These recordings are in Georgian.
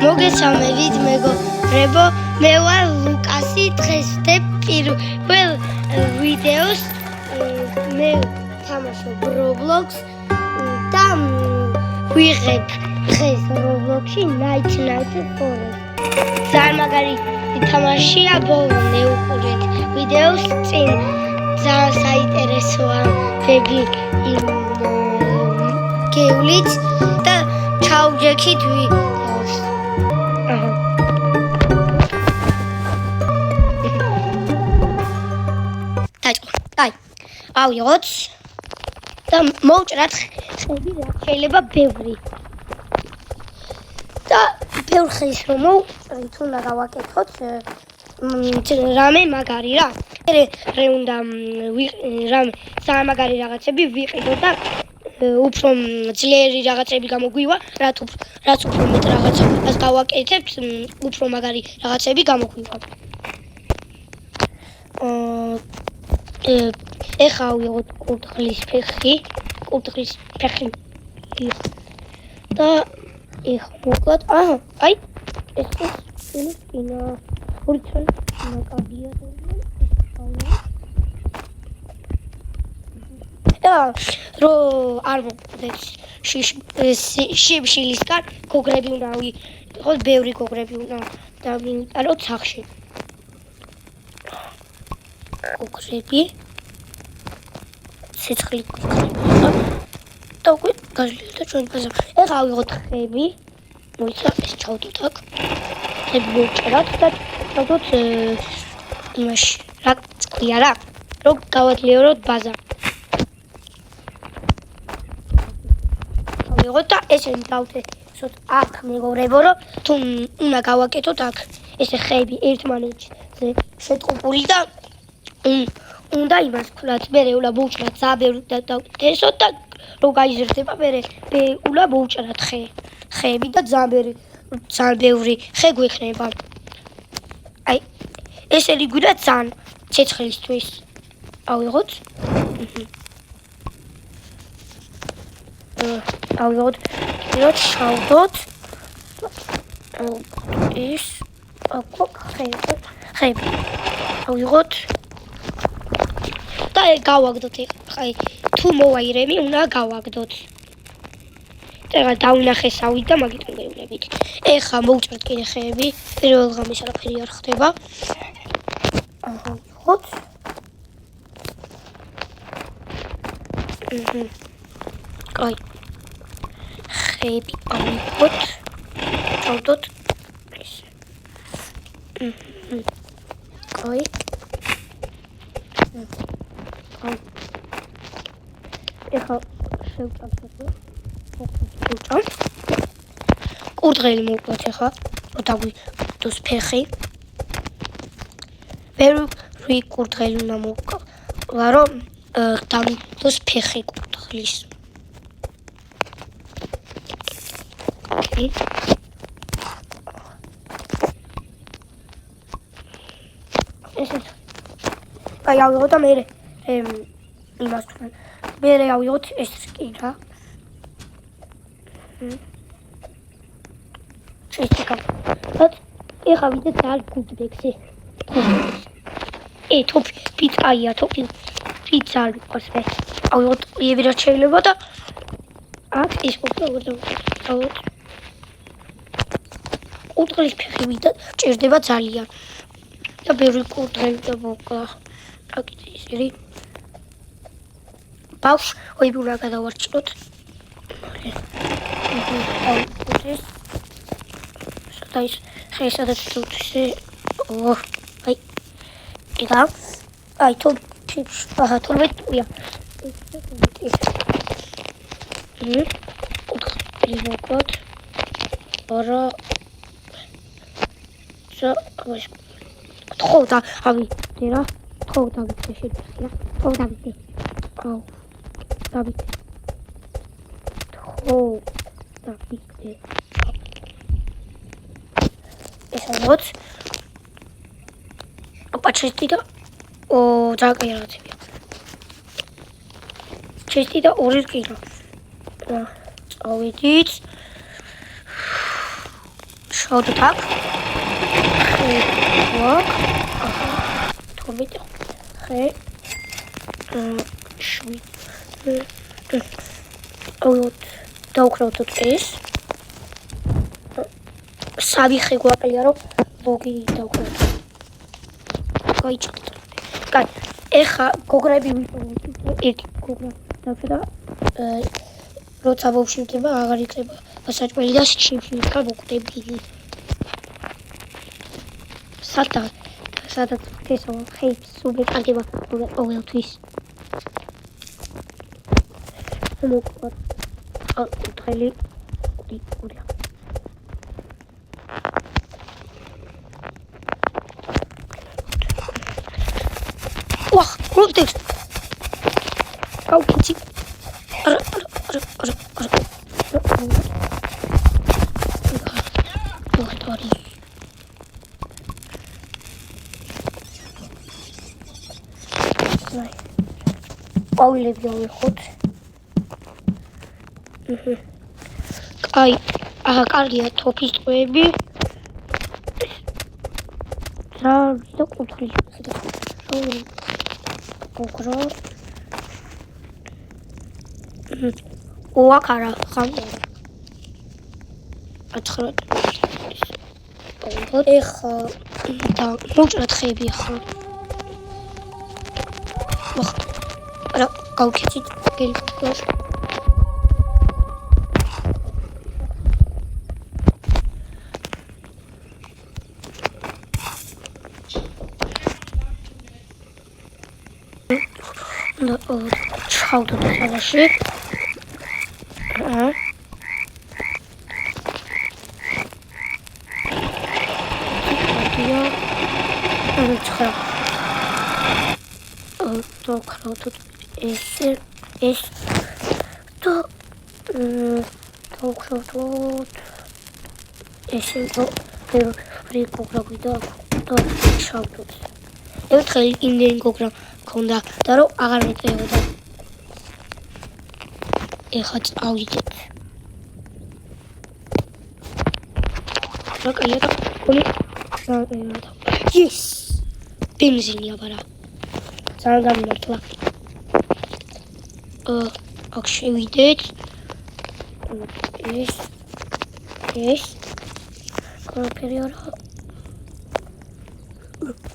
მოგესალმებით მეგობრებო, მე ვარ ლუკასი. დღეს ვდებ პირველ ვიდეოს. მე თამაშობ Roblox და ვიღებ დღეს Roblox-ში Night Forest. ძალიან მაგარი თამაშია, ბოლომდე უყურეთ ვიდეოს წინ. ძალიან საინტერესოა ბეგი გევლით და ჩავჯექით ვიდეოს. დაიწყო. ავიღოთ და მოვჭრათ ხეები, რა შეიძლება ბევრი. და ბევრ ხეს რომ მოვჭრით, უნდა გავაკეთოთ რამე მაგარი რა. მე უნდა რამე ძალიან მაგარი რაღაცები ვიყიდო და უფრო ძლიერი რაღაცები გამოგვივა, რაც უფრო მეტ რაღაცას გავაკეთებთ, უფრო მაგარი რაღაცები გამოგვივა. ეხლა ავიღოთ კურდღლის ფეხი. და ეხლა მოკლედ, აი, ეს წინა ორი წელი მაგარია და რო არ მოგვდეს შიმშილისგან გოგრები უნდა ვიყოთ, ბევრი გოგრები უნდა დავინტაროთ სახში. გოგრები ცეცხლი და უკვე გაჟლილდა ჩვენი ბაზა. ეხლა ავიღოთ ხეები, მოიცა ეს ჩავდოთ აქ. ხეები მოვჭერათ და ჩავდოთ იმაში, რა წყვია რა, რომ გავაძლიეროთ ბაზა. ავიღოთ და ესენი დავთესოთ აქ მეგობრებო, რომ თუ უნდა გავაკეთოთ აქ ესე ხეები ერთმანეთზე შეტყუპული და უნდა იმას ვქნათ, მერე უნდა მოვჭრათ ძალიან ბევრი და დავთესოთ და რომ გაიზრდება, მერე უნდა მოვჭრათ ხეები და ძალიან ბევრი ხე გვექნება. აი, ესენი გვინდა ძალიან ცეცხლისთვის. ავიღოთ. ავიღოთ, ჩავდოთ. ეს ხეები. ავიღოთ. და გავაგდოთ. აი, თუ მოვაირემი, უნდა გავაგდოთ. ეხლა დავნახესავით და მაგით მოგევლებით. ეხლა მოვჭრათ კიდე ხეები, პირველ ღამეს არაფერი არ ხდება. ავიღოთ. აი, ხეები ავიღოთ. ჩავდოთ. ესე. აი. ეხლა შევჭამთ. კურდღელი მოვკლათ ეხლა, რომ დაგვიდოს ფეხი. ბევრი კურდღელი უნდა მოვკლა, რომ დავიდოს ფეხი კურდღლის. ესეც. აი, ავიღოთ და მერე იმას თქვენ. მერე ავიღოთ ეს კი რა. ეხლა ვიდეთ ძალიან გუდბექსი. თოფი პიცაია, თოფი პიცა არის მე. ავიღოთ ყიები რაც შეიძლება და აქ ის კურდღლის ფეხი ვიდათ, ჭირდება ძალიან. და ბევრი კურდღელი და მოკლა. აქ ისერი. ბავშვ, ოები უნდა გადავარჩინოთ. Sadece sadece tutuşu ay ida ay top tolbet uya Привокот ора за тхота ави тера тхота битеши тхота бите ау табите тхота бите вот почти да загорелся. Чисти да урискира. Увидеть. ჩავდოთ აქ. თორმეტ ხე დავუქროთ ეს. სამი ხე გვაყლია რომ ლოგი დავუქროთ. გაიჭირეთ. კარგი. ეხა გოგრები ვიპოვოთ. ერთი გოგრა დავუქრა. როცა მოვშინდება აღარ იქნება საჭმელი და შიმშილი გამოკვდები. სადაც ესო ხეიფს სულ ეკარგება ყოველთვის. მოკლედ კუთხელი კურია. ვახ, როდეს აუკიცი. არა. ყვავილები ავიღოთ. აი, კარგია თოფის ტყვეები. რა და კუთხელი ხედავ. გოგრა. ოაქარა ხამ. აცხრად. ეხა და მოჭრად ხეები ახლა. ვახ. არა, გავკეთეთ გელიკოს. ჩავდოთ ხელში. დავუქროთ ეს და დავუქროთ ესე და რეკოგრა და ჩავდოთ. ერთხელ იმდენი გოგრა მქონდა და რომ აღარ მეწევოდა. ეხა წავიდეთ. რა კაია და ყოლი yes ბენზინია ბარა. ძალიან გამიმართლა. აქ შევიდეთ. ეს კოპერიორა.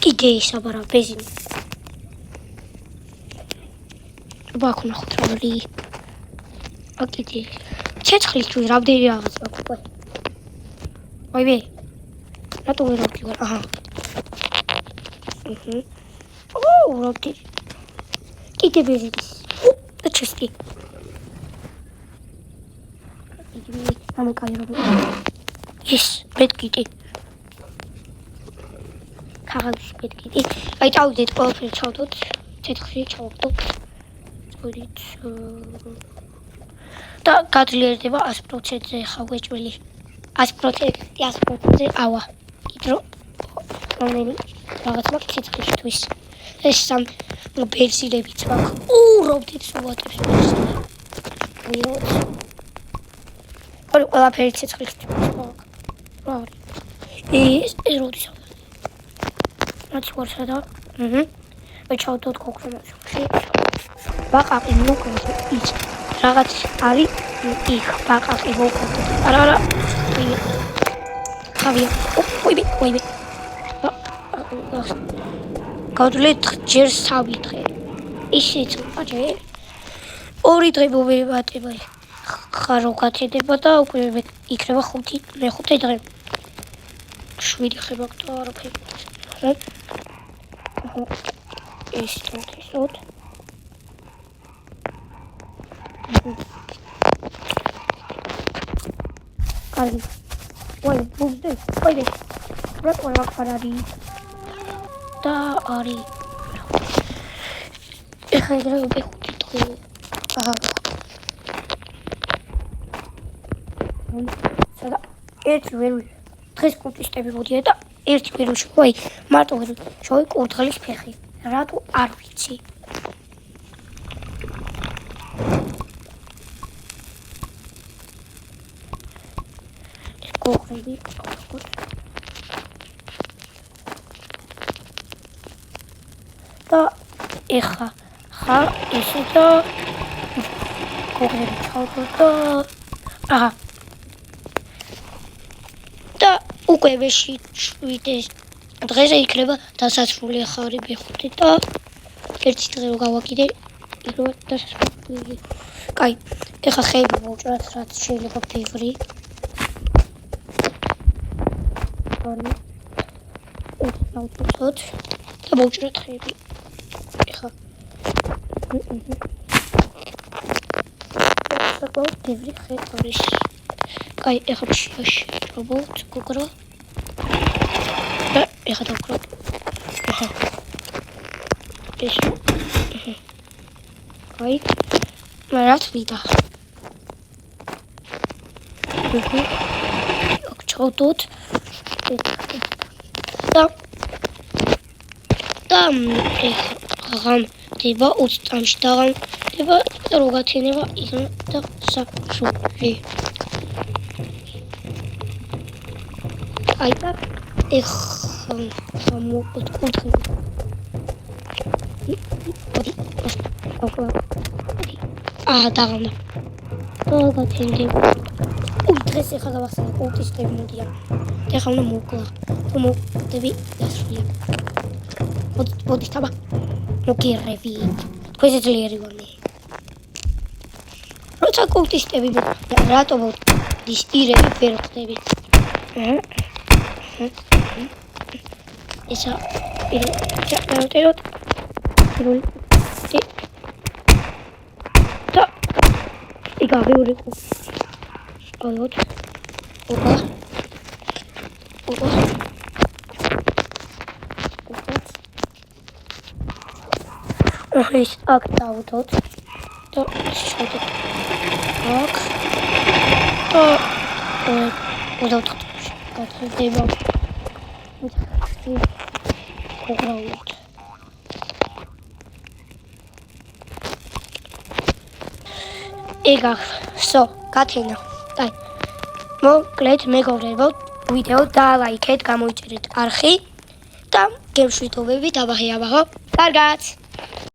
კიდე ის აბარა ბენზინი. ბაქ ნახოთ რა. აკიდე. ცეცხლის თუ რამდენი რაღაც აქვს. ვაიმე. რატო ვერ ვიყარ? აჰა. როდი. კიდე ბენზინი. და ჩესტი. ამაკაი რობო. ეს ბედკიტი. ქაღალდის ბედკიტი. აი წავიდეთ ყველაფერი ჩავდოთ. ცეცხლი ჩავდოთ. წვიდით. და გაძლიერდება 100%-ზე ხა გვეჭველი. 100%-ზე ავა. იდრო. რომელი რაღაც მაქვს ცეცხლისთვის. ეს სამ ბენზინებიც მაქვს. რომდით სულატებს. ყველაფერი ცეცხლისთვის მაქვს. რა არის? ეს როდის არის? რაც ვარსადა. ჩავდოთ გოგრამაში. ბაყაყი მოკლედ ის რაღაც არის იქ ბაყაყი მოკლედ. არა. ხავია. ვაიმე. გავძლეთ ჯერ 3 დღე. ისიც აჯე. 2 დღე მოვებატება. ხარო გაცედება და უკვე იქნება 5 მეხუთე დღე. 7 ხე მაქვს და არაფერი. ეს თოთ. კარგი. ვაი, ბუზდე. ვაი. რატო ვაფარადი? და არის. ეხლა ეგრე ვიყავი დღე. აჰა. სადა ერთი ვერ დღეს კულტისტები მოდიან და ერთი ვერ ვაი, მარტო ვერ შოვი კურდღლის ფეხი. რატო არ ვიცი. მოგხები. და ეხა ესე და მოგხები ჩავდო და და უკვე ვეშიჩვიდეს დღეზე იქნება დასასრული ახალი მეხუთე და ერთი დღე რო გავაკიდე იქნება დასასრული. კაი, ეხა ხეები მოვჭრათ, რაც შეიძლება ბევრი. დავუწოთ და მოვჭრათ ხეები. ეხა საკმაოდ ბევრი ხე არის. კაი, ეხა ფშიაში ვჭრობთ გოგრა. და ეხა დავკრობ. ეხა ეს კაი, მაგრამ ვიდა. აქ ჩავდოთ. და ღამ დება 20 წამში და ღამ დება რო გათენება იქნება სასრული. აი და ეხა მოვკუთხედი. დაღამდა. გათენდება. დღეს ეხა გავახსენე კულტისტები მოდიან. ეხა უნდა მოკლა. თუ მოვდები დასრული. მოდი თაბა. მოგერევი. თქვენზე ძლიერი ვარ. როცა კულტისტები რატო მოდის ირები ვერ ხდები. ისა იროტეროთ და იგავი ურიკო. ალოთ. ოპა. ეს აქ დავუწოთ და შევდეთ აქ და დავუწოთ გათხრდება უბრალოდ ეგა სო გათენა აი მოკლედ მეგობრებო ვიდეო დალაიქეთ გამოიწერეთ არხი და გემშვიდობებით აბაღე კარგად